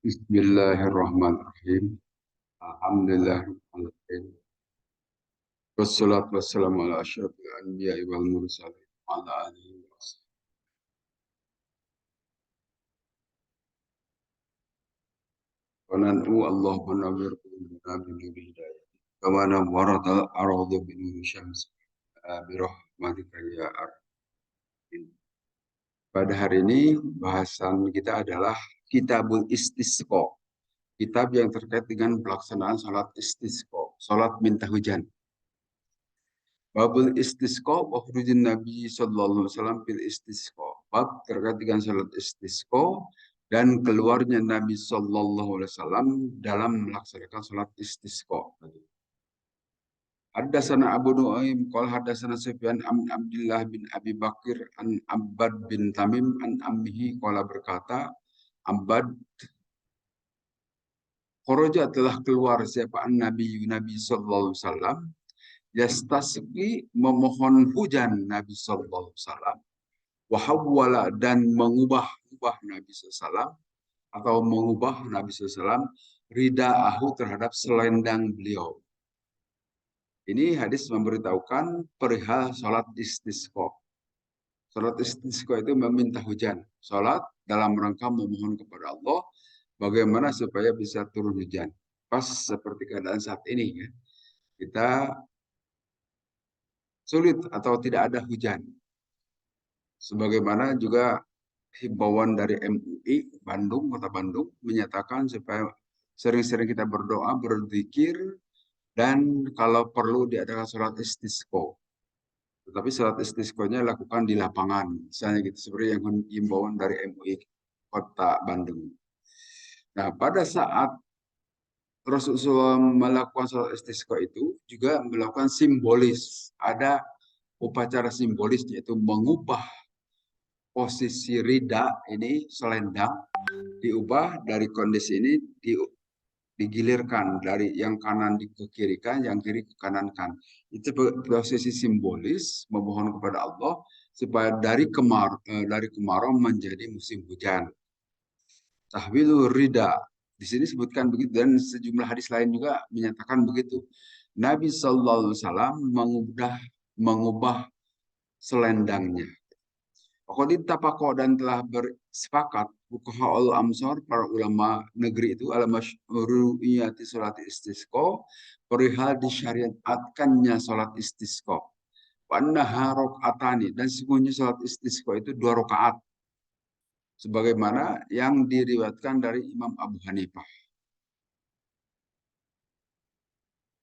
Bismillahirrahmanirrahim. Alhamdulillahirrahmanirrahim. Wassalatu wassalamu ala asyrafil anbiya'i wal mursalin wa ala alihi wa sahbihi. Wa nan'u Allahumma nawwir qulubana bi nuri hidayah. Kama nawwarata al-ardu bi nuri syams. Bi rahmatika ya arhamar. Pada hari ini bahasan kita adalah Kitabul Istisqa. Kitab yang terkait dengan pelaksanaan salat istisqa, salat minta hujan. Babul istisqa wa khurujin Nabi sallallahu alaihi wasallam fil istisqa. Bab terkait dengan salat istisqa dan keluarnya Nabi sallallahu alaihi wasallam dalam melaksanakan salat istisqa. Haddatsana Abu Nuaim qala haddatsana Sufyan an Abdullah bin Abi Bakir an Abbad bin Tamim an ammihi qala berkata Abbad kharaja telah keluar siapa Nabi sallallahu alaihi wasallam yastasqi memohon hujan Nabi sallallahu alaihi wasallam wahawwala dan mengubah Nabi SAW atau mengubah Nabi SAW ridaahu terhadap selendang beliau. Ini hadis memberitahukan perihal salat istisqa. Salat istisqa itu meminta hujan. Salat dalam rangka memohon kepada Allah bagaimana supaya bisa turun hujan. Pas seperti keadaan saat ini ya. Kita sulit atau tidak ada hujan. Sebagaimana juga himbauan dari MUI Bandung, Kota Bandung, menyatakan supaya sering-sering kita berdoa, berzikir, dan kalau perlu diadakan sholat istisqa. Tetapi sholat istisqanya lakukan di lapangan, misalnya gitu, seperti yang himbauan dari MUI Kota Bandung. Nah, pada saat Rasulullah melakukan sholat istisqa itu juga melakukan simbolis. Ada upacara simbolis, yaitu mengubah posisi rida ini selendang diubah dari kondisi ini digilirkan dari yang kanan ke kiri kan, yang kiri ke kanan kan. Itu posisi simbolis memohon kepada Allah supaya dari kemarau menjadi musim hujan. Tahwilur rida di sini sebutkan begitu dan sejumlah hadis lain juga menyatakan begitu. Nabi Sallallahu Alaihi Wasallam mengubah selendangnya. Qadid tapaqo dan telah bersepakat fuqahaul amsar para ulama negeri itu ala masyru'iyati salat istisqa perihal disyariatkannya salat istisqa. Wa annaha rakaatani dan sesungguhnya salat istisqa itu 2 rakaat sebagaimana yang diriwayatkan dari Imam Abu Hanifah.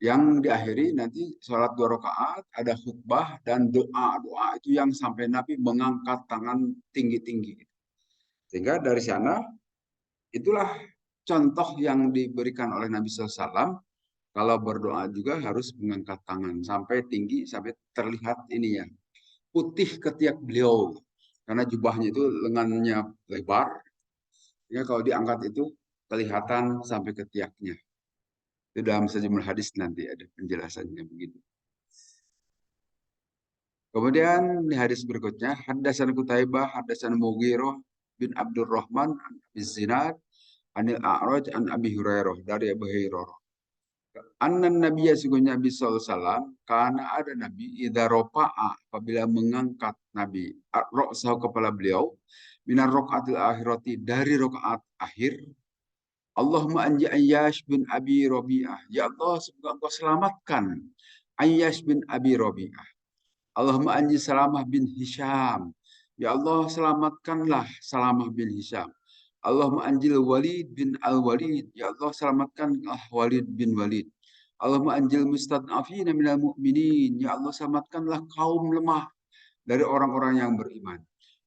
Yang diakhiri nanti sholat 2 rakaat, ada khutbah dan doa itu yang sampai Nabi mengangkat tangan tinggi-tinggi. Sehingga dari sana itulah contoh yang diberikan oleh Nabi SAW. Kalau berdoa juga harus mengangkat tangan sampai tinggi, sampai terlihat ini ya putih ketiak beliau. Karena jubahnya itu lengannya lebar. Sehingga kalau diangkat itu kelihatan sampai ketiaknya. Itu dalam sejumlah hadis nanti ada penjelasannya begitu. Kemudian di hadis berikutnya, Haddasan Qutaibah, Haddasan Mughirah bin Abdurrahman, an Abi Zinad, Anil A'raj, an Abi Hurairah, dari Abu Hurairah. Annan Nabiya sungguhnya Nabi SAW, karena ada Nabi, idha ropa'a, apabila mengangkat Nabi, roksahu kepala beliau, minar rokaatil akhirati, dari rokaat akhir, Allahumma anji Ayyash bin Abi Rabi'ah. Ya Allah, semoga engkau selamatkan Ayyash bin Abi Rabi'ah. Allahumma anji Salamah bin Hisham. Ya Allah, selamatkanlah Salamah bin Hisham. Allahumma anjil Walid bin Al-Walid. Ya Allah, selamatkanlah Walid bin Walid. Allahumma anjil mustad'afina minal mu'minin. Ya Allah, selamatkanlah kaum lemah dari orang-orang yang beriman.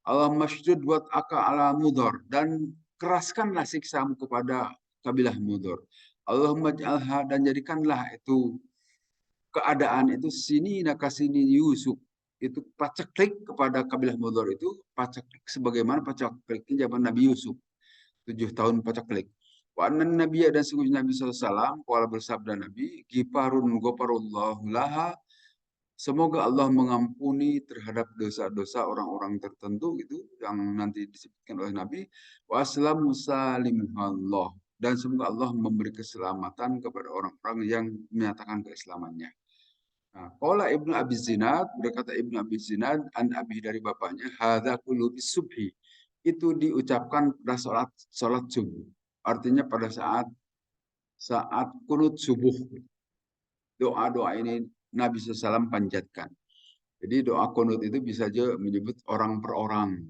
Allahumma sydud wat'aka ala mudhar. Dan keraskanlah siksamu kepada kabilah mudhar. Allahumma ja'alha dan jadikanlah itu keadaan itu sini nakasini Yusuf itu paceklik kepada kabilah Mudhar itu paceklik sebagaimana pacekliknya zaman Nabi Yusuf 7 tahun paceklik. Wa annan nabiyya dan sungguh Nabi SAW kuala bersabda Nabi gifarun ghafarullahu laha semoga Allah mengampuni terhadap dosa-dosa orang-orang tertentu gitu yang nanti disebutkan oleh Nabi wa aslamu salimuhallah dan semoga Allah memberi keselamatan kepada orang-orang yang menyatakan keislamannya. Nah, qala Ibnu Abi Zinad, berkata Ibnu Abi Zinad an abi dari bapaknya, hadza kullu subhi. Itu diucapkan pada salat subuh. Artinya pada saat kunut subuh. Doa-doa ini Nabi SAW panjatkan. Jadi doa kunut itu bisa aja menyebut orang per orang.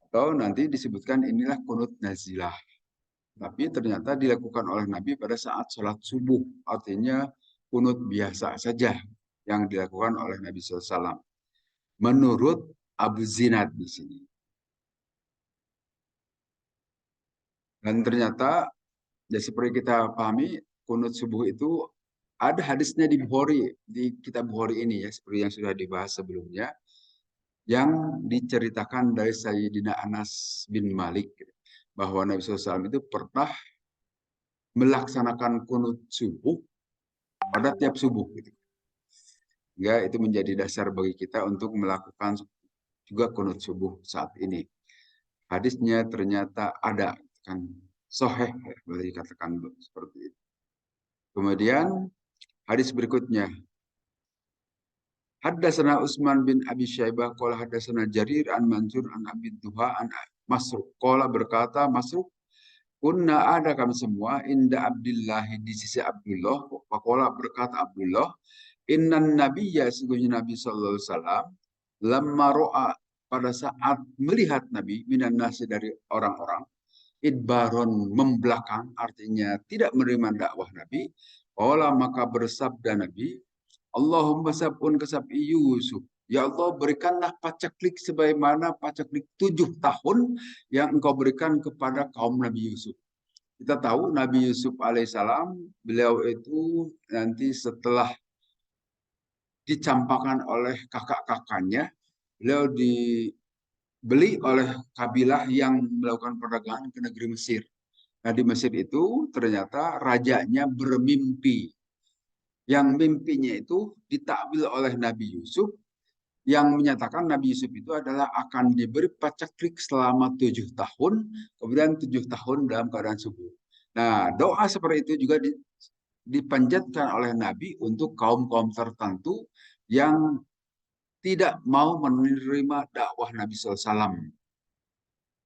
Atau nanti disebutkan inilah kunut nazilah. Tapi ternyata dilakukan oleh Nabi pada saat sholat subuh. Artinya kunut biasa saja yang dilakukan oleh Nabi SAW. Menurut Abu Zinad di sini. Dan ternyata, ya seperti kita pahami, kunut subuh itu ada hadisnya di Bukhari, di kitab Bukhari ini ya, seperti yang sudah dibahas sebelumnya, yang diceritakan dari Sayyidina Anas bin Malik, bahwa Nabi SAW itu pernah melaksanakan kunut subuh pada tiap subuh. Gitu. Ya, itu menjadi dasar bagi kita untuk melakukan juga kunut subuh saat ini. Hadisnya ternyata ada, kan sahih, boleh dikatakan seperti itu. Kemudian hadis berikutnya, Haddatsana Utsman bin Abi Syaibah qala haddatsana Jarir an Mansur an Abi Duha an Masruq qala berkata Masruq, kunna ada kami semua inda Abdullah di sisi Abdullah, faqala berkata Abdullah, innan nabiyya sesungguhnya Nabi sallallahu alaihi wasallam lamma ro'a pada saat melihat Nabi minan nasi dari orang-orang, idbaron membelakang, artinya tidak menerima dakwah Nabi. Qala maka bersabda Nabi, Allahumma sabun kesabi Yusuf. Ya Allah, berikanlah pacaklik sebagaimana pacaklik 7 tahun yang engkau berikan kepada kaum Nabi Yusuf. Kita tahu Nabi Yusuf alaihissalam, beliau itu nanti setelah dicampakkan oleh kakak-kakaknya, beliau dibeli oleh kabilah yang melakukan perdagangan ke negeri Mesir. Nah, di Mesir itu ternyata rajanya bermimpi. Yang mimpinya itu ditakwil oleh Nabi Yusuf, yang menyatakan Nabi Yusuf itu adalah akan diberi pacaklik selama 7 tahun, kemudian 7 tahun dalam keadaan subur. Nah, doa seperti itu juga dipanjatkan oleh Nabi untuk kaum-kaum tertentu yang tidak mau menerima dakwah Nabi SAW.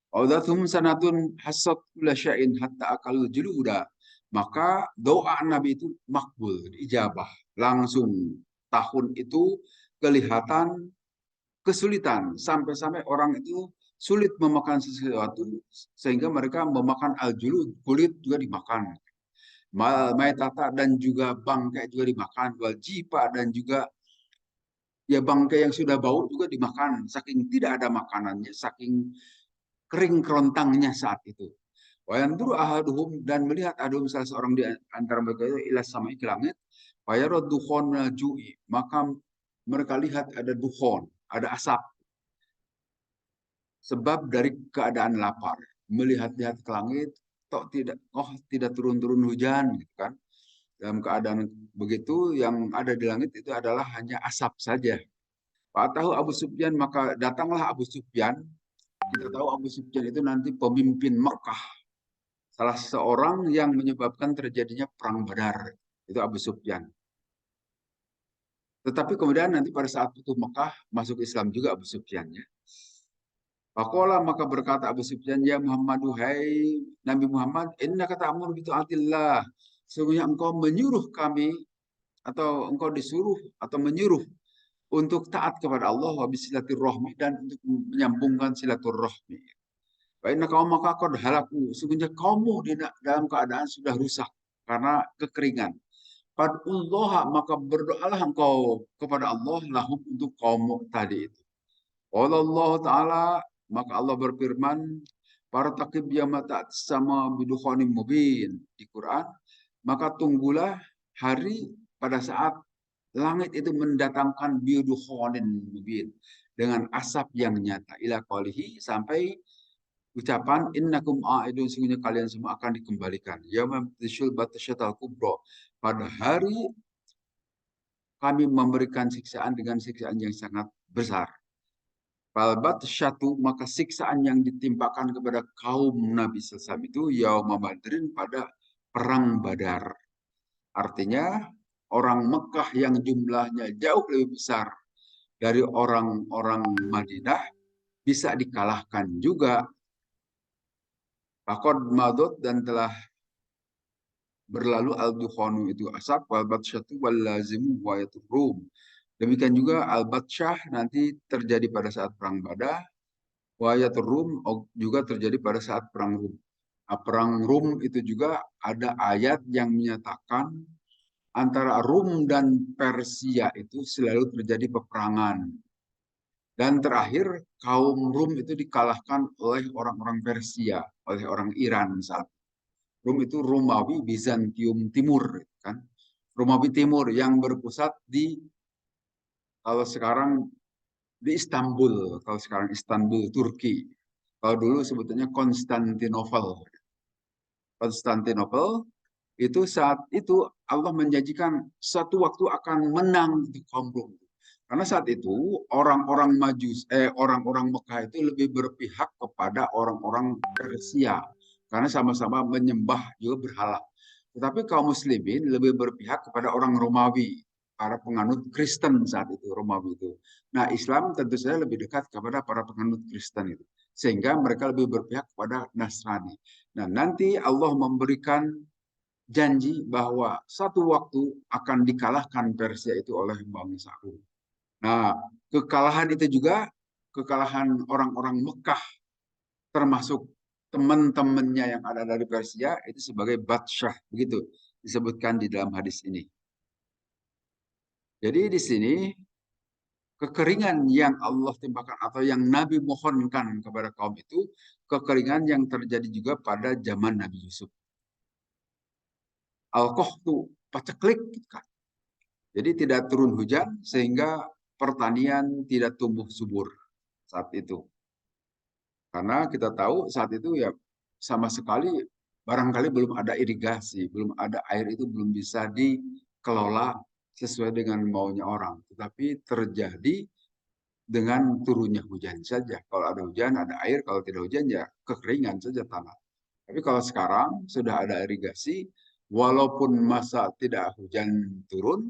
Audathum sanatun hasad kula sya'in hatta akalu juluda. Maka doa Nabi itu makbul, ijabah. Langsung tahun itu kelihatan kesulitan. Sampai-sampai orang itu sulit memakan sesuatu. Sehingga mereka memakan al-julud, kulit juga dimakan. Maitata dan juga bangkai juga dimakan. Wal jipa dan juga ya bangkai yang sudah bau juga dimakan. Saking tidak ada makanannya, saking kering kerontangnya saat itu. Wayanduru ahaduhum dan melihat ahaduhum salah seorang di antara mereka itu ilas sama ke langit. Wayarad dukhon ju'i. Maka mereka lihat ada dukhon, ada asap. Sebab dari keadaan lapar. Melihat-lihat ke langit, tidak turun-turun hujan, gitu kan. Dalam keadaan begitu, yang ada di langit itu adalah hanya asap saja. Pak tahu Abu Sufyan, maka datanglah Abu Sufyan. Kita tahu Abu Sufyan itu nanti pemimpin Mekah. Salah seorang yang menyebabkan terjadinya perang Badar. Itu Abu Sufyan. Tetapi kemudian nanti pada saat Futuh Mekah masuk Islam juga Abu Sufyan. Ya. Faqala maka berkata Abu Sufyan, ya Muhammad, hai Nabi Muhammad, inna kata amur bitu atillah. Sesungguhnya engkau menyuruh kami, atau engkau disuruh atau menyuruh untuk taat kepada Allah wa bisilaturrahmi dan untuk menyambungkan silaturrahmi. Wa inna kaum maka qad halaku. Sesungguhnya kaummu dalam keadaan sudah rusak karena kekeringan. Fadullah maka berdoalah engkau kepada Allah lahum untuk kaummu tadi itu. Allah Ta'ala maka Allah berfirman, para takib yamata sama bidukhanim mubin di Quran, maka tunggulah hari pada saat langit itu mendatangkan bidukhanin mubin dengan asap yang nyata ila qalihi sampai ucapan innakum a'idun sungguhnya kalian semua akan dikembalikan. Yaumam tishul batasyatal kubro. Pada hari kami memberikan siksaan dengan siksaan yang sangat besar. Falbat syatu, maka siksaan yang ditimpakan kepada kaum Nabi SAW itu yauma badrin, pada perang Badar. Artinya orang Mekah yang jumlahnya jauh lebih besar dari orang-orang Madinah bisa dikalahkan juga. Faqad madot, dan telah berlalu al-dukhanu itu asap, wal batsyatu wal lazimu wa rum. Demikian juga al-batsyah nanti terjadi pada saat perang Badar, wa rum juga terjadi pada saat perang Rum. Nah, perang Rum itu juga ada ayat yang menyatakan antara Rum dan Persia itu selalu terjadi peperangan. Dan terakhir, kaum Rum itu dikalahkan oleh orang-orang Persia, oleh orang Iran saat. Rum itu Romawi Bizantium Timur, kan? Romawi Timur yang berpusat di, kalau sekarang di Istanbul, kalau sekarang Istanbul, Turki. Kalau dulu sebetulnya Konstantinopel. Konstantinopel itu saat itu Allah menjanjikan satu waktu akan menang di kaum Rum. Karena saat itu orang-orang Mekah itu lebih berpihak kepada orang-orang Persia karena sama-sama menyembah juga berhala. Tetapi kaum muslimin lebih berpihak kepada orang Romawi, para penganut Kristen saat itu, Romawi itu. Nah, Islam tentu saja lebih dekat kepada para penganut Kristen itu. Sehingga mereka lebih berpihak kepada Nasrani. Nah, nanti Allah memberikan janji bahwa satu waktu akan dikalahkan Persia itu oleh bangsa Rum. Nah, kekalahan itu juga kekalahan orang-orang Mekah, termasuk teman-temannya yang ada dari Persia, itu sebagai Batsyah, begitu disebutkan di dalam hadis ini. Jadi di sini kekeringan yang Allah timpakan atau yang Nabi mohonkan kepada kaum itu, kekeringan yang terjadi juga pada zaman Nabi Yusuf. Al-Qahtu, paceklik, kan? Jadi tidak turun hujan sehingga pertanian tidak tumbuh subur saat itu. Karena kita tahu saat itu ya sama sekali barangkali belum ada irigasi, belum ada air, itu belum bisa dikelola sesuai dengan maunya orang. Tetapi terjadi dengan turunnya hujan saja. Kalau ada hujan, ada air. Kalau tidak hujan, ya kekeringan saja tanah. Tapi kalau sekarang sudah ada irigasi, walaupun masa tidak hujan turun,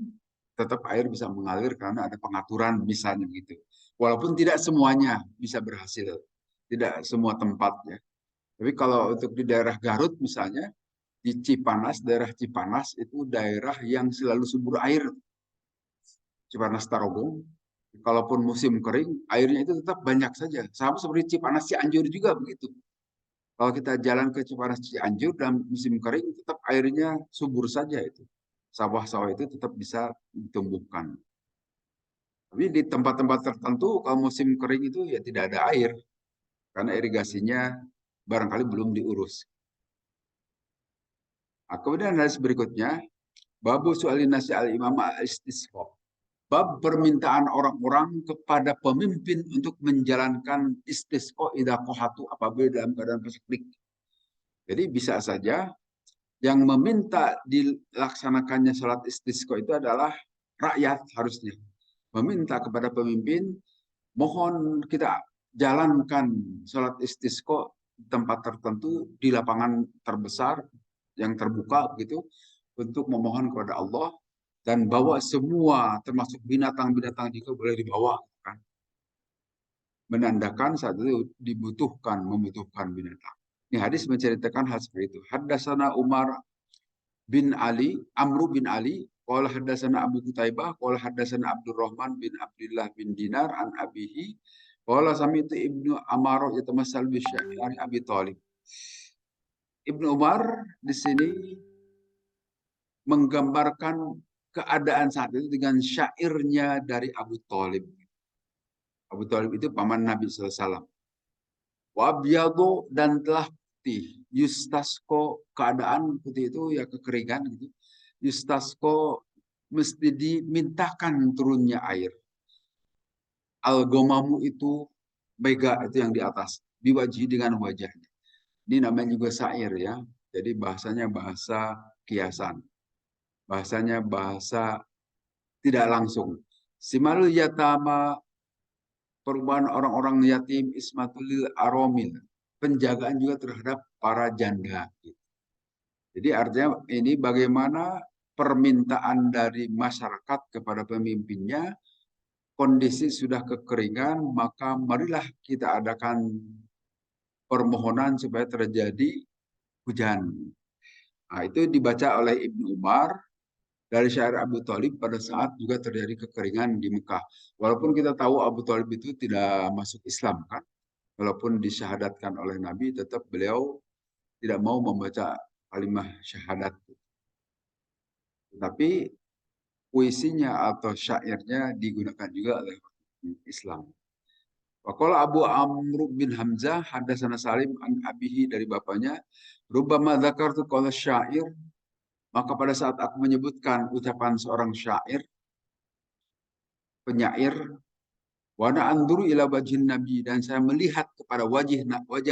tetap air bisa mengalir karena ada pengaturan misalnya gitu. Walaupun tidak semuanya bisa berhasil, tidak semua tempatnya. Tapi kalau untuk di daerah Garut misalnya, di Cipanas, daerah Cipanas itu daerah yang selalu subur air. Cipanas Tarogong, kalaupun musim kering, airnya itu tetap banyak saja. Sama seperti Cipanas Cianjur juga begitu. Kalau kita jalan ke Cipanas Cianjur dalam musim kering, tetap airnya subur saja itu. Sawah-sawah itu tetap bisa ditumbuhkan. Tapi di tempat-tempat tertentu, kalau musim kering itu ya tidak ada air. Karena irigasinya barangkali belum diurus. Nah, kemudian hadis berikutnya, Babu su'alin nasi al-imam al-istisqa. Bab permintaan orang-orang kepada pemimpin untuk menjalankan istisqa idza qahatu, apabila dalam keadaan pasaklik. Jadi bisa saja yang meminta dilaksanakannya sholat istisqa itu adalah rakyat harusnya. Meminta kepada pemimpin, mohon kita jalankan sholat istisqa di tempat tertentu, di lapangan terbesar yang terbuka begitu, untuk memohon kepada Allah, dan bawa semua termasuk binatang-binatang juga boleh dibawa, kan? Menandakan saat itu membutuhkan binatang. Ini hadis menceritakan hal seperti itu. Haddatsana Umar bin Ali, Amru bin Ali, qala haddatsana Abu Qutaibah, qala haddatsana Abdurrahman bin Abdullah bin Dinar an abihi, qala sami'tu Ibnu Amaro yatamassal bi syairi Abi Thalib. Ibnu Umar di sini menggambarkan keadaan saat itu dengan syairnya dari Abu Thalib. Abu Thalib itu paman Nabi SAW. Wabyado, dan telah putih. Yustasko, keadaan putih itu ya kekeringan gitu. Yustasko, mesti dimintakan turunnya air. Al-gomamu itu mega, itu yang di atas. Diwajihi dengan wajahnya. Ini namanya juga syair ya. Jadi bahasanya bahasa kiasan. Bahasanya bahasa tidak langsung. Simalul yatama, perubahan orang-orang yatim, ismatulil aromil, penjagaan juga terhadap para janda. Jadi artinya ini bagaimana permintaan dari masyarakat kepada pemimpinnya, kondisi sudah kekeringan, maka marilah kita adakan permohonan supaya terjadi hujan. Nah, itu dibaca oleh Ibnu Umar dari syair Abu Thalib pada saat juga terjadi kekeringan di Mekah. Walaupun kita tahu Abu Thalib itu tidak masuk Islam kan, walaupun disyahadatkan oleh Nabi, tetap beliau tidak mau membaca kalimah syahadat. Tapi puisinya atau syairnya digunakan juga oleh Islam. Waqala Abu Amr bin Hamzah hadatsana Salim an abihi dari bapaknya, rubbama dzakartu qala syair, maka pada saat aku menyebutkan ucapan seorang syair, penyair, wa ana anzuru ila wajhin nabi, dan saya melihat kepada wajah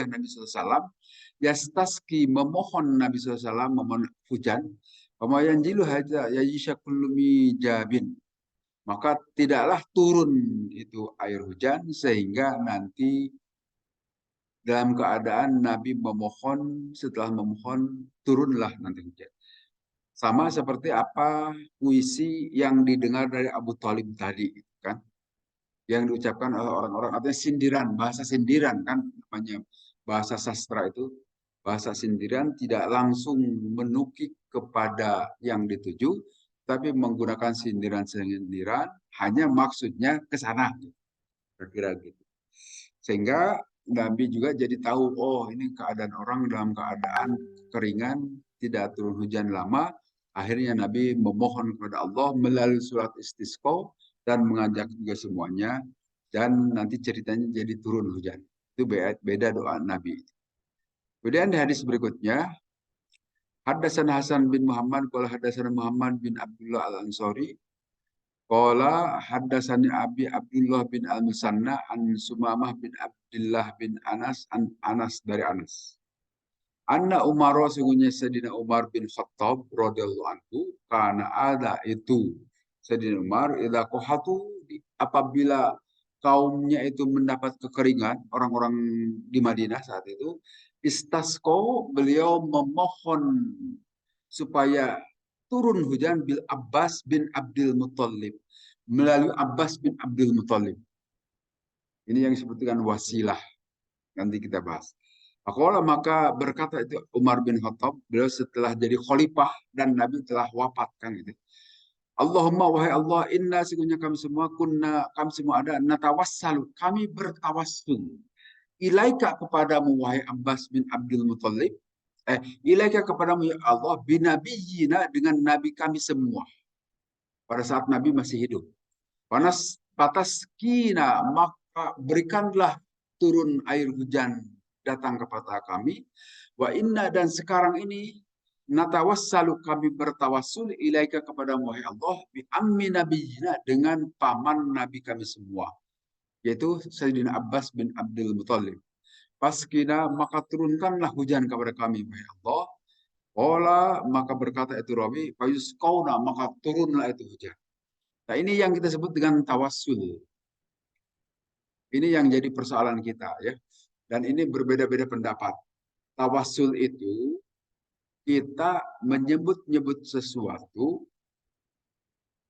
Nabi SAW, yastaski, memohon Nabi SAW, memohon hujan, wa yanjilu hadza yajisha kullu mijabin, maka tidaklah turun itu air hujan sehingga nanti dalam keadaan Nabi memohon, setelah memohon turunlah nanti hujan. Sama seperti apa puisi yang didengar dari Abu Thalib tadi, kan? Yang diucapkan oleh orang-orang, artinya sindiran, bahasa sindiran kan namanya bahasa sastra itu. Bahasa sindiran tidak langsung menukik kepada yang dituju, tapi menggunakan sindiran-sindiran, hanya maksudnya ke sana, kira-kira gitu. Sehingga Nabi juga jadi tahu, oh ini keadaan orang dalam keadaan keringan, tidak turun hujan lama. Akhirnya Nabi memohon kepada Allah melalui surat istisqa dan mengajak juga semuanya. Dan nanti ceritanya jadi turun hujan. Itu beda doa Nabi. Kemudian di hadis berikutnya, Haddatsana Hasan bin Muhammad, qala haddatsana Muhammad bin Abdullah al-Ansari, qala haddatsani Abi Abdullah bin Al-Musanna an Sumamah bin Abdullah bin Anas an Anas dari Anas. Anna Umar, sungguhnya Sayyidina Umar bin Khattab radhiyallahu anhu, karena ada itu Sayyidina Umar idza qahatu, apabila kaumnya itu mendapat kekeringan, orang-orang di Madinah saat itu, istasqo, beliau memohon supaya turun hujan bil Abbas bin Abdul Muthalib, melalui Abbas bin Abdul Muthalib. Ini yang disebut dengan wasilah, nanti kita bahas. Maka berkata itu Umar bin Khattab, beliau setelah jadi khalifah dan Nabi telah wafat kan gitu. Allahumma, wahai Allah, inna sesungguhnya kami semua ada natawassalu, kami bertawassul ilaika kepadamu wahai Abbas bin Abdul Muthalib, ilaika kepadamu ya Allah, binabiyina, dengan nabi kami semua pada saat Nabi masih hidup. Pataskina, maka berikanlah turun air hujan datang kepada kami. Wa inna, dan sekarang ini natawassalu, kami bertawassul ilaika kepada wahai Allah, bi ammi nabiyina, dengan paman nabi kami semua, yaitu Sayyidina Abbas bin Abdul Muthalib. Paskina, maka turunkanlah hujan kepada kami wahai Allah. Ola, maka berkata itu Rabi, fayusqauna, maka turunlah itu hujan. Nah, ini yang kita sebut dengan tawassul. Ini yang jadi persoalan kita ya. Dan ini berbeda-beda pendapat. Tawassul itu kita menyebut-nyebut sesuatu,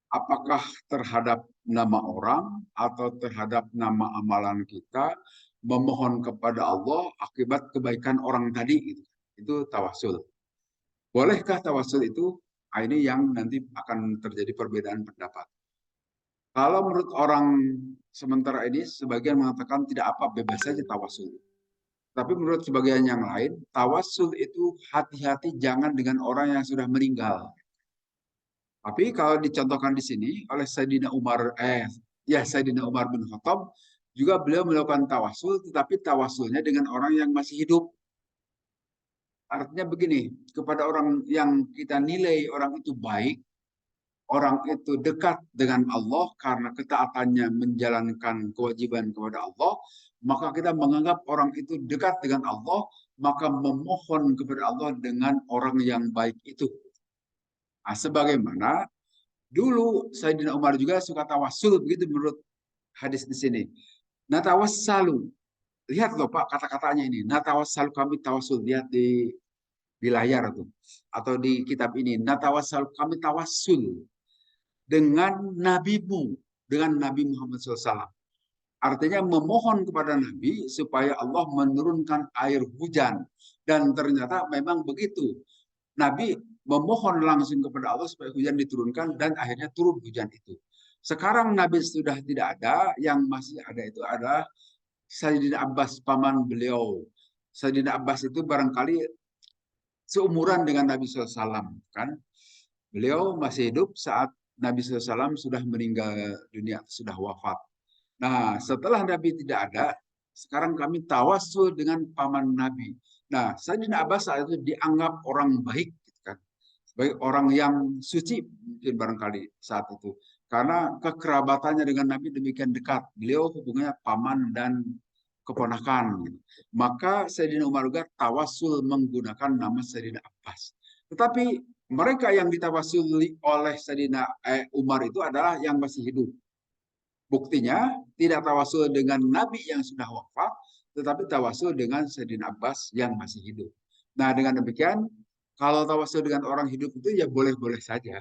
apakah terhadap nama orang atau terhadap nama amalan kita, memohon kepada Allah akibat kebaikan orang tadi. Itu tawassul. Bolehkah tawassul itu? Nah, ini yang nanti akan terjadi perbedaan pendapat. Kalau menurut orang sementara ini, sebagian mengatakan tidak apa, bebas saja tawassul. Tapi menurut sebagian yang lain, tawassul itu hati-hati jangan dengan orang yang sudah meninggal. Tapi kalau dicontohkan di sini oleh Sayyidina Umar, Sayyidina Umar bin Khattab, juga beliau melakukan tawassul, tetapi tawassulnya dengan orang yang masih hidup. Artinya begini, kepada orang yang kita nilai orang itu baik, orang itu dekat dengan Allah karena ketaatannya menjalankan kewajiban kepada Allah, maka kita menganggap orang itu dekat dengan Allah, maka memohon kepada Allah dengan orang yang baik itu. Nah, sebagaimana dulu Sayyidina Umar juga suka tawassul, begitu menurut hadis di sini. Natawassalu. Lihat loh Pak kata-katanya ini. Natawassalu, kami tawasul. Lihat di layar tuh. Atau di kitab ini. Natawassalu, kami tawassul dengan nabimu. Dengan Nabi Muhammad SAW. Artinya memohon kepada Nabi supaya Allah menurunkan air hujan. Dan ternyata memang begitu. Nabi memohon langsung kepada Allah supaya hujan diturunkan dan akhirnya turun hujan itu. Sekarang Nabi sudah tidak ada, yang masih ada itu adalah Sayyidina Abbas, paman beliau. Sayyidina Abbas itu barangkali seumuran dengan Nabi SAW, kan? Beliau masih hidup saat Nabi SAW sudah meninggal dunia, sudah wafat. Nah, setelah Nabi tidak ada, sekarang kami tawasul dengan paman Nabi. Nah, Sayyidina Abbas saat itu dianggap orang baik, gitu kan? Sebagai orang yang suci mungkin barangkali saat itu. Karena kekerabatannya dengan Nabi demikian dekat. Beliau hubungannya paman dan keponakan. Gitu. Maka Sayyidina Umar juga tawasul menggunakan nama Sayyidina Abbas. Tetapi mereka yang ditawasuli oleh Sayyidina Umar itu adalah yang masih hidup. Buktinya tidak tawasul dengan Nabi yang sudah wafat, tetapi tawasul dengan Sayyidina Abbas yang masih hidup. Nah, dengan demikian, kalau tawasul dengan orang hidup itu ya boleh-boleh saja.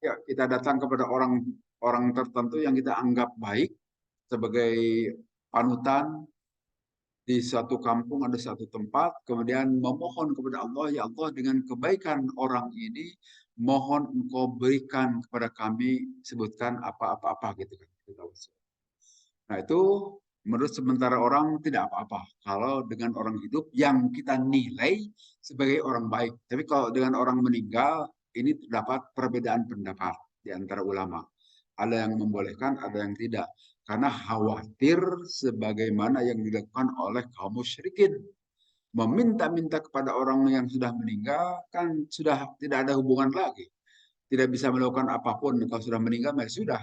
Ya, kita datang kepada orang orang tertentu yang kita anggap baik sebagai panutan di suatu kampung, ada satu tempat, kemudian memohon kepada Allah, ya Allah dengan kebaikan orang ini, mohon engkau berikan kepada kami, sebutkan apa-apa gitu kan. Nah itu menurut sementara orang tidak apa-apa. Kalau dengan orang hidup yang kita nilai sebagai orang baik. Tapi kalau dengan orang meninggal, ini terdapat perbedaan pendapat di antara ulama. Ada yang membolehkan, ada yang tidak. Karena khawatir sebagaimana yang dilakukan oleh kaum musyrikin. Meminta-minta kepada orang yang sudah meninggal, kan sudah tidak ada hubungan lagi. Tidak bisa melakukan apapun. Kalau sudah meninggal, ya sudah.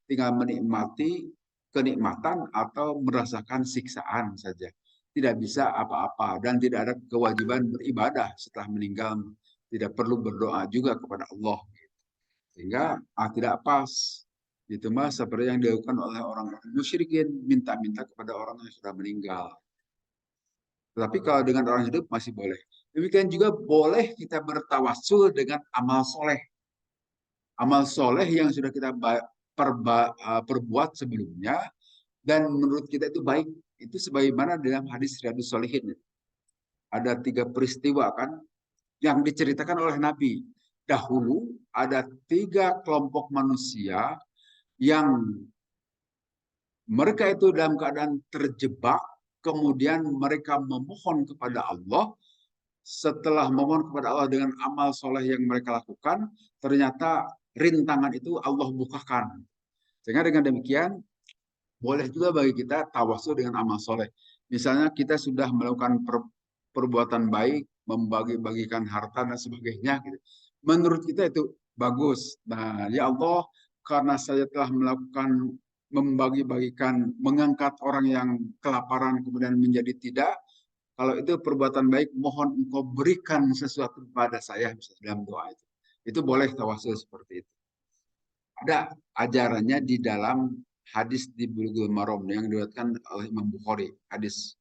Tinggal menikmati kenikmatan atau merasakan siksaan saja. Tidak bisa apa-apa dan tidak ada kewajiban beribadah setelah meninggal. Tidak perlu berdoa juga kepada Allah. Sehingga tidak pas. Itu mah seperti yang dilakukan oleh orang-orang musyrikin, minta-minta kepada orang yang sudah meninggal. Tetapi kalau dengan orang hidup masih boleh. Demikian juga boleh kita bertawasul dengan amal soleh. Amal soleh yang sudah kita perbuat sebelumnya dan menurut kita itu baik. Itu sebagaimana dalam hadis Riyadhus Shalihin. Ada 3 peristiwa kan yang diceritakan oleh Nabi. Dahulu ada 3 kelompok manusia yang mereka itu dalam keadaan terjebak, kemudian mereka memohon kepada Allah. Setelah memohon kepada Allah dengan amal soleh yang mereka lakukan, ternyata rintangan itu Allah bukakan. Sehingga dengan demikian, boleh juga bagi kita tawasul dengan amal soleh. Misalnya kita sudah melakukan perbuatan baik, membagi-bagikan harta dan sebagainya. Gitu. Menurut kita itu bagus. Nah, ya Allah, karena saya telah melakukan membagi-bagikan, mengangkat orang yang kelaparan kemudian menjadi tidak, kalau itu perbuatan baik, mohon engkau berikan sesuatu kepada saya dalam doa itu. Itu boleh tawasul seperti itu. Ada ajarannya di dalam hadis di Bulughul Maram yang diriwayatkan oleh Imam Bukhari, hadis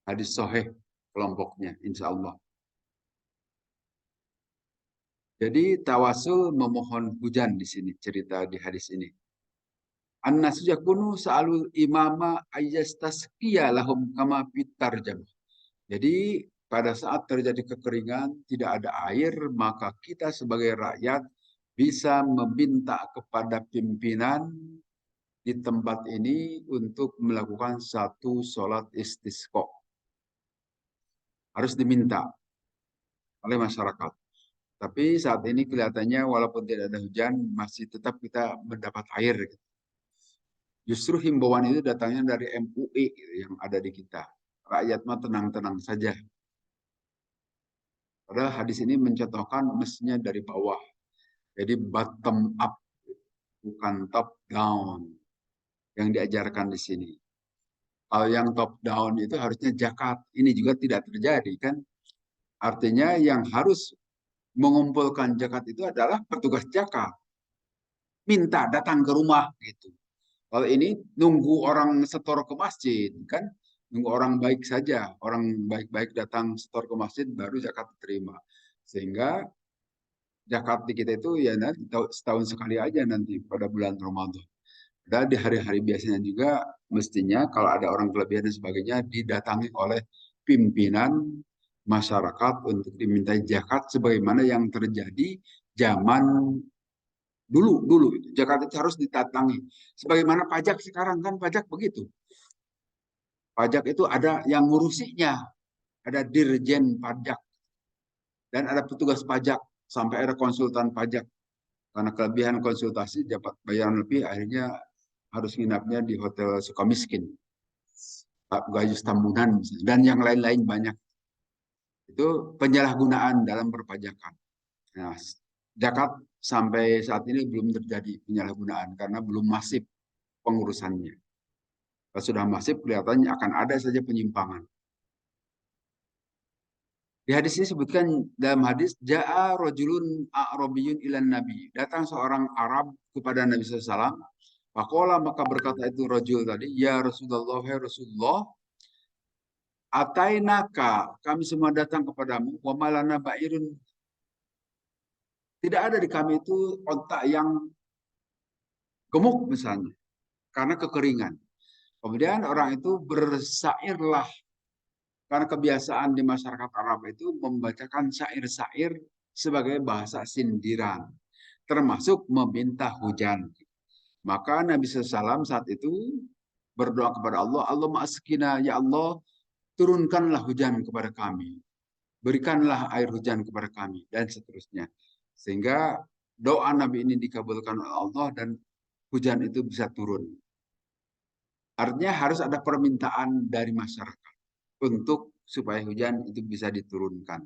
hadis sahih kelompoknya, insya Allah. Jadi tawasul memohon hujan di sini cerita di hadis ini. An-nasu yakunu sa'alul imama ayyastasqiya lahum kama fitarjam. Jadi pada saat terjadi kekeringan, tidak ada air, maka kita sebagai rakyat bisa meminta kepada pimpinan di tempat ini untuk melakukan satu sholat istisqa. Harus diminta oleh masyarakat. Tapi saat ini kelihatannya walaupun tidak ada hujan, masih tetap kita mendapat air. Justru himbauan itu datangnya dari MUI yang ada di kita. Rakyat mah tenang-tenang saja. Padahal hadis ini mencontohkan mestinya dari bawah. Jadi bottom up, bukan top down yang diajarkan di sini. Kalau yang top down itu harusnya zakat. Ini juga tidak terjadi kan. Artinya yang harus mengumpulkan zakat itu adalah petugas zakat. Minta datang ke rumah gitu. Kalau ini nunggu orang setor ke masjid, kan? Nunggu orang baik saja, orang baik-baik datang setor ke masjid baru zakat diterima. Sehingga zakat di kita itu ya nanti setahun sekali aja nanti pada bulan Ramadan. Dan di hari-hari biasanya juga mestinya kalau ada orang kelebihan dan sebagainya didatangi oleh pimpinan masyarakat untuk dimintai zakat sebagaimana yang terjadi zaman dulu itu. Zakat itu harus didatangi. Sebagaimana pajak sekarang kan pajak begitu. Pajak itu ada yang ngurusinya, ada dirjen pajak dan ada petugas pajak sampai ada konsultan pajak. Karena kelebihan konsultasi dapat bayaran lebih, akhirnya harus nginapnya di hotel Sukamiskin, Gayus Tambunan, dan yang lain-lain banyak. Itu penyalahgunaan dalam perpajakan. Nah, zakat sampai saat ini belum terjadi penyalahgunaan karena belum masif pengurusannya. Kalau sudah masif, kelihatannya akan ada saja penyimpangan. Di hadis ini sebutkan dalam hadis Ja'a rojulun a'rabiyun ilan nabi. Datang seorang Arab kepada Nabi SAW. Pakola maka berkata itu rojul tadi, ya Rasulullah, ya Rasulullah, atainaka, kami semua datang kepadamu, wa malana ba'irun. Tidak ada di kami itu ontak yang gemuk misalnya, karena kekeringan. Kemudian orang itu bersairlah, karena kebiasaan di masyarakat Arab itu membacakan syair-syair sebagai bahasa sindiran, termasuk meminta hujan. Maka Nabi SAW saat itu berdoa kepada Allah, Allah ma'askina, ya Allah, turunkanlah hujan kepada kami. Berikanlah air hujan kepada kami. Dan seterusnya. Sehingga doa Nabi ini dikabulkan oleh Allah dan hujan itu bisa turun. Artinya harus ada permintaan dari masyarakat untuk supaya hujan itu bisa diturunkan.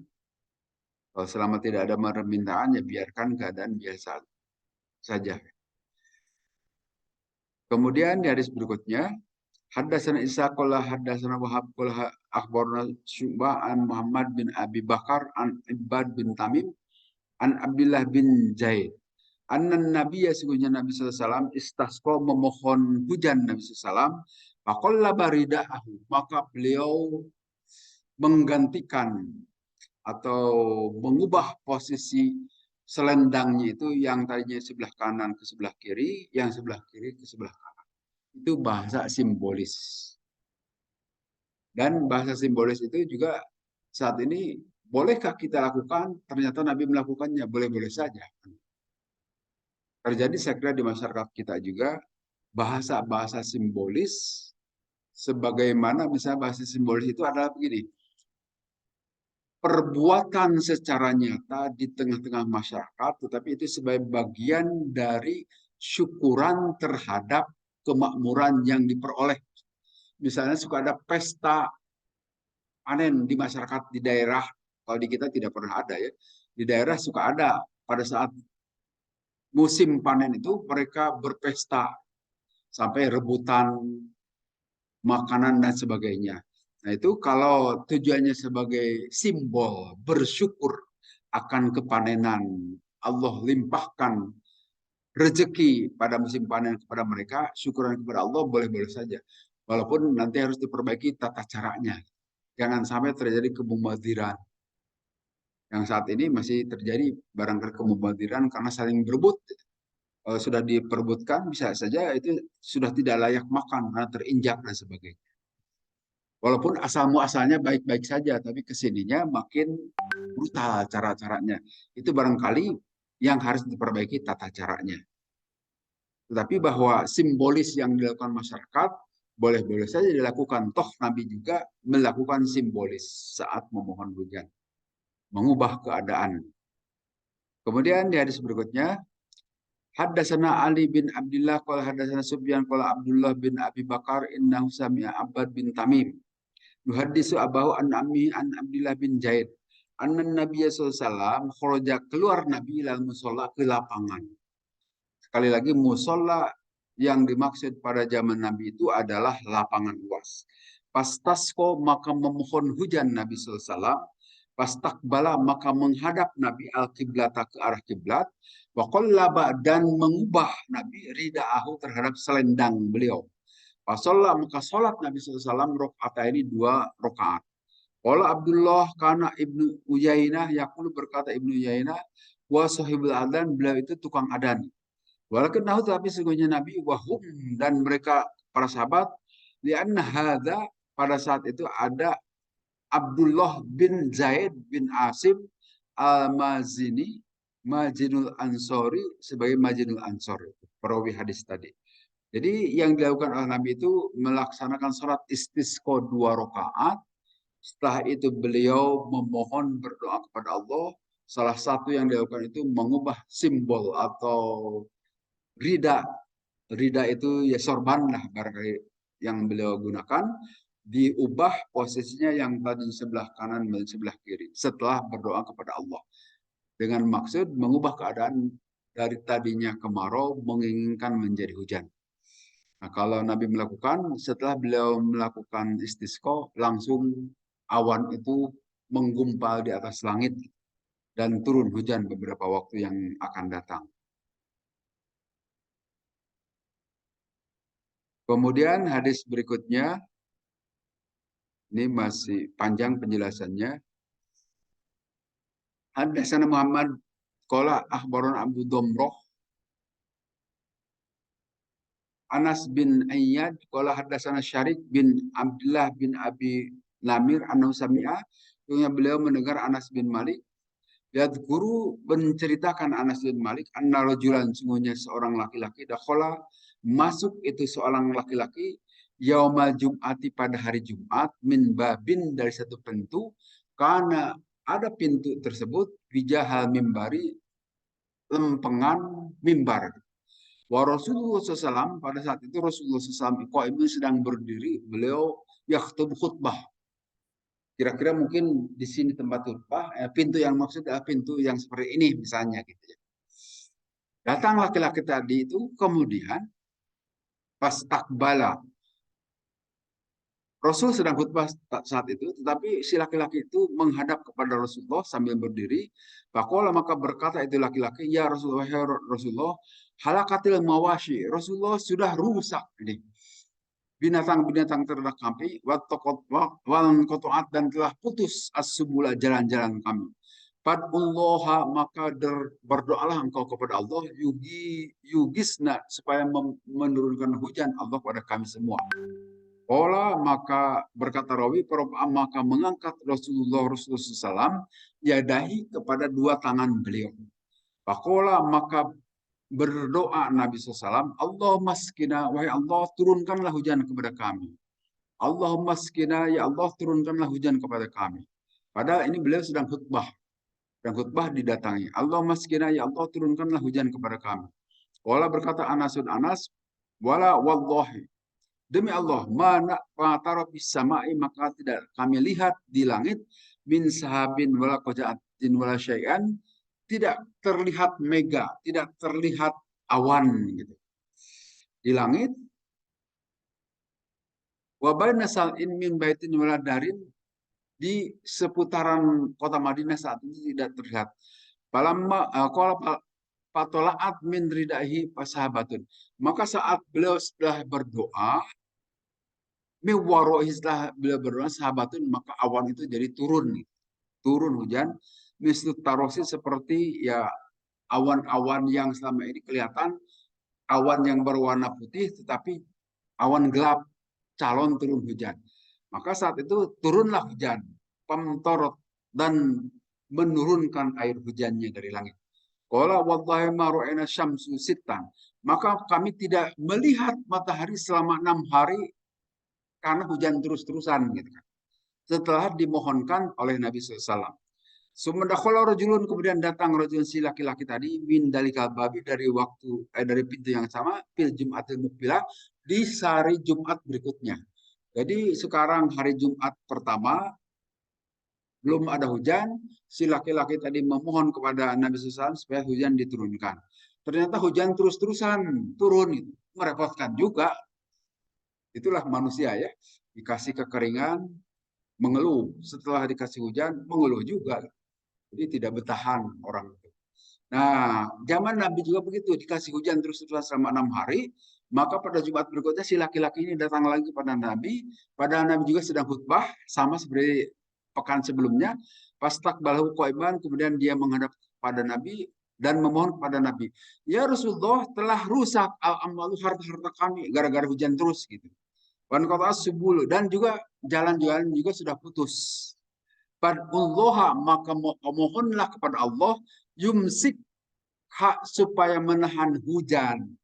Kalau selama tidak ada permintaan, ya biarkan keadaan biasa saja. Kemudian di hadis berikutnya, Haddatsana Isa qala haddatsana Wahab qala akhbarana Syu'bah an Muhammad bin Abi Bakar an Ibad bin Tamim an Abdullah bin Zaid. Anna Nabi sesungguhnya Nabi SAW istasqa memohon hujan Nabi SAW. Faqalla baridahu, maka beliau menggantikan atau mengubah posisi selendangnya itu yang tadinya sebelah kanan ke sebelah kiri, yang sebelah kiri ke sebelah kanan. Itu bahasa simbolis. Dan bahasa simbolis itu juga saat ini bolehkah kita lakukan? Ternyata Nabi melakukannya, boleh-boleh saja. Terjadi saya kira di masyarakat kita juga bahasa-bahasa simbolis sebagaimana misalnya bahasa simbolis itu adalah begini. Perbuatan secara nyata di tengah-tengah masyarakat, tetapi itu sebagai bagian dari syukuran terhadap kemakmuran yang diperoleh. Misalnya suka ada pesta panen di masyarakat di daerah, kalau di kita tidak pernah ada ya, di daerah suka ada pada saat musim panen itu mereka berpesta sampai rebutan makanan dan sebagainya. Nah itu kalau tujuannya sebagai simbol bersyukur akan kepanenan, Allah limpahkan rezeki pada musim panen kepada mereka, syukuran kepada Allah boleh-boleh saja. Walaupun nanti harus diperbaiki tata caranya. Jangan sampai terjadi kemubaziran. Yang saat ini masih terjadi barangkali kemubaziran karena saling berebut. Sudah diperebutkan bisa saja itu sudah tidak layak makan karena terinjak dan sebagainya. Walaupun asal muasalnya baik-baik saja, tapi kesininya makin brutal cara-caranya. Itu barangkali yang harus diperbaiki tata caranya. Tetapi bahwa simbolis yang dilakukan masyarakat boleh-boleh saja dilakukan. Toh Nabi juga melakukan simbolis saat memohon hujan. Mengubah keadaan. Kemudian di hadis berikutnya, Haddatsana Ali bin Abdullah qala haddatsana Sufyan qala Abdullah bin Abi Bakar innahu sami'a Abbad bin Tamim yuhaddisu abahu an ammi an Abdullah bin Zaid anna Nabi sallallahu alaihi wasallam kharaja keluar Nabi ilal musalla ke lapangan. Sekali lagi musalla yang dimaksud pada zaman Nabi itu adalah lapangan luas. Pastasqo maka memohon hujan Nabi sallallahu alaihi wasallam Fastaqbala maka menghadap Nabi al-qiblata ke arah kiblat. Wa qallaba dan mengubah Nabi ridaahu terhadap selendang beliau. Fasolla maka salat Nabi SAW rakaat ini 2 rakaat. Qala Abdullah kana Ibnu Uyainah yaqulu berkata Ibnu Uyainah wa sahibul adan beliau itu tukang adan. Walakin tahu tapi sesungguhnya Nabi wahum dan mereka para sahabat lianna hadza pada saat itu ada Abdullah bin Zaid bin Asim al-Mazini Majinul Ansori sebagai Majinul Ansori perawi hadis tadi. Jadi yang dilakukan oleh Nabi itu melaksanakan sholat istisqa 2 rakaat. Setelah itu beliau memohon berdoa kepada Allah. Salah satu yang dilakukan itu mengubah simbol atau rida. Rida itu ya sorban lah barangkali yang beliau gunakan. Diubah posisinya yang tadi sebelah kanan dan sebelah kiri. Setelah berdoa kepada Allah. Dengan maksud mengubah keadaan dari tadinya kemarau menginginkan menjadi hujan. Nah, kalau Nabi melakukan, setelah beliau melakukan istisqa, langsung awan itu menggumpal di atas langit dan turun hujan beberapa waktu yang akan datang. Kemudian hadis berikutnya, ini masih panjang penjelasannya. Hadatsana Muhammad qala akhbarana Abu Domroh Anas bin Ayyad qala hadatsana Syarik bin Abdullah bin Abi Namir annahu sami'a yang beliau mendengar Anas bin Malik guru menceritakan Anas bin Malik anna rajulan sungguhnya seorang laki-laki dakhala masuk itu seorang laki-laki yaumal jum'ati pada hari Jumat min babin dari satu pintu karena ada pintu tersebut wijahal mimbari lempengan mimbar. Wa Rasulullah SAW pada saat itu Rasulullah SAW itu sedang berdiri, beliau yakhutub khutbah. Kira-kira mungkin di sini tempat khutbah, pintu yang maksud adalah pintu yang seperti ini misalnya gitu ya. Datang laki-laki tadi itu kemudian pas takbala. Rasul sedang khutbah saat itu, tetapi si laki-laki itu menghadap kepada Rasulullah sambil berdiri. Pakola maka berkata itu laki-laki, ya Rasulullah, ya Rasulullah, halakatil mawashi. Rasulullah sudah rusak ini. Binatang-binatang ternak kami, walan kotoat dan telah putus as-subula jalan-jalan kami. Fadullah maka berdoalah engkau kepada Allah yugisna supaya menurunkan hujan Allah pada kami semua. Ola maka berkata rawi maka mengangkat Rasulullah SAW yadahi kepada 2 tangan beliau. Pakola maka berdoa Nabi SAW, Allahumma skina, wahai Allah turunkanlah hujan kepada kami. Allahumma skina, ya Allah turunkanlah hujan kepada kami. Padahal ini beliau sedang khutbah. Dan khutbah didatangi. Allahumma skina, ya Allah turunkanlah hujan kepada kami. Wala berkata Anasun Anas, wala wallahi. Demi Allah, mana fatarabis samai maka tidak kami lihat di langit min sahabin wala qaja'atin wala syai'an, tidak terlihat mega, tidak terlihat awan gitu. Di langit wa baina sal'in min baitin wala darin, di seputaran kota Madinah saat itu tidak terlihat. Palamma qala patolaat min ridahi pasahabatun. Maka saat beliau sudah berdoa, miwarohi setelah beliau berdoa sahabatun maka awan itu jadi turun hujan mislu tarosi seperti ya awan-awan yang selama ini kelihatan awan yang berwarna putih tetapi awan gelap calon turun hujan. Maka saat itu turunlah hujan pemtorot dan menurunkan air hujannya dari langit. Qala wallahi ma ra'ayna syamsu sittan. Maka kami tidak melihat matahari selama 6 hari karena hujan terus-terusan gitu kan. Setelah dimohonkan oleh Nabi SAW. Sumedakhola rojulun kemudian datang rojulun si laki-laki tadi min dalikal babi dari dari pintu yang sama fil Jumatil mukbilah di hari Jumat berikutnya. Jadi sekarang hari Jumat pertama belum ada hujan, si laki-laki tadi memohon kepada Nabi SAW supaya hujan diturunkan. Ternyata hujan terus-terusan turun, merepotkan juga. Itulah manusia ya, dikasih kekeringan, mengeluh. Setelah dikasih hujan, mengeluh juga. Jadi tidak bertahan orang itu. Nah, zaman Nabi juga begitu, dikasih hujan terus selama 6 hari, maka pada Jumat berikutnya si laki-laki ini datang lagi pada Nabi, padahal Nabi juga sedang khutbah, sama seperti pekan sebelumnya, pas takbalahu qaiman, kemudian dia menghadap pada Nabi dan memohon kepada Nabi, ya Rasulullah, telah rusak al-amalu, harta-harta kami gara-gara hujan terus gitu. Wan kata subul, dan juga jalan-jalan juga sudah putus. Fadullah, maka mohonlah kepada Allah, yumsik, hak supaya menahan hujan,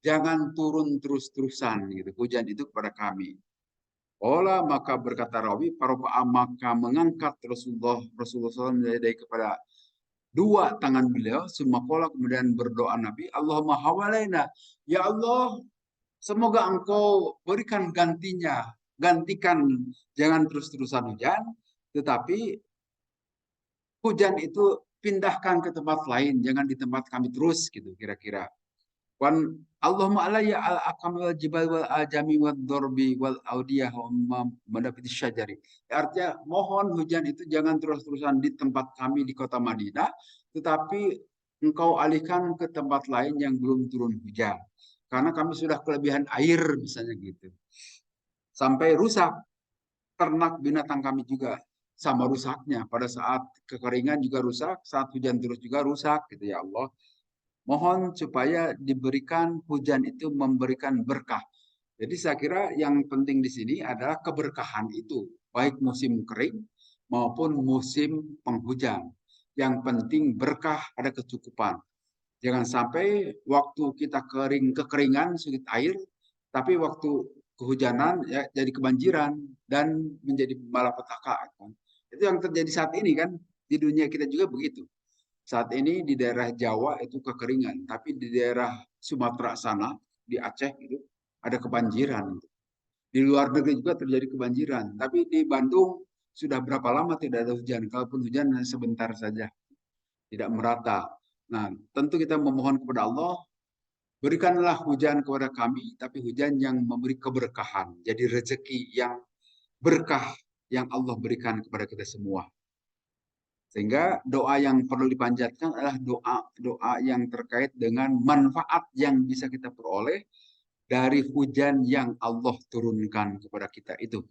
jangan turun terus-terusan gitu hujan itu kepada kami. Ola, maka berkata rawi, parofa, maka mengangkat Rasulullah SAW dari kepada dua tangan beliau, semakola, kemudian berdoa Nabi, Allahumma hawalaina, ya Allah, semoga engkau berikan gantinya, gantikan, jangan terus-terusan hujan, tetapi hujan itu pindahkan ke tempat lain, jangan di tempat kami terus gitu kira-kira. Wan Allahumma alayya al akam wal jibal wal ajami wal dorbi wal audiyah wa mendapati syajari. Artinya mohon hujan itu jangan terus-terusan di tempat kami di kota Madinah, tetapi engkau alihkan ke tempat lain yang belum turun hujan. Karena kami sudah kelebihan air misalnya gitu. Sampai rusak ternak binatang kami juga sama rusaknya. Pada saat kekeringan juga rusak, saat hujan terus juga rusak gitu ya Allah. Mohon supaya diberikan hujan itu memberikan berkah. Jadi saya kira yang penting di sini adalah keberkahan itu, baik musim kering maupun musim penghujan. Yang penting berkah, ada kecukupan. Jangan sampai waktu kita kekeringan, sulit air, tapi waktu kehujanan ya jadi kebanjiran dan menjadi malapetaka kan. Itu yang terjadi saat ini kan, di dunia kita juga begitu. Saat ini di daerah Jawa itu kekeringan, tapi di daerah Sumatera sana, di Aceh itu ada kebanjiran. Di luar negeri juga terjadi kebanjiran, tapi di Bandung sudah berapa lama tidak ada hujan. Kalaupun hujan sebentar saja, tidak merata. Nah, tentu kita memohon kepada Allah, berikanlah hujan kepada kami, tapi hujan yang memberi keberkahan. Jadi rezeki yang berkah yang Allah berikan kepada kita semua. Sehingga doa yang perlu dipanjatkan adalah doa-doa yang terkait dengan manfaat yang bisa kita peroleh dari hujan yang Allah turunkan kepada kita itu.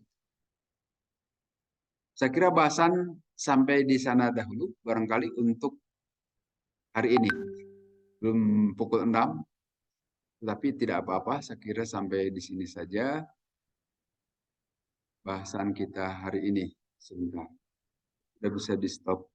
Saya kira bahasan sampai di sana dahulu, barangkali untuk hari ini. Belum pukul 6, tapi tidak apa-apa, saya kira sampai di sini saja bahasan kita hari ini. Sebentar, sudah bisa di stop.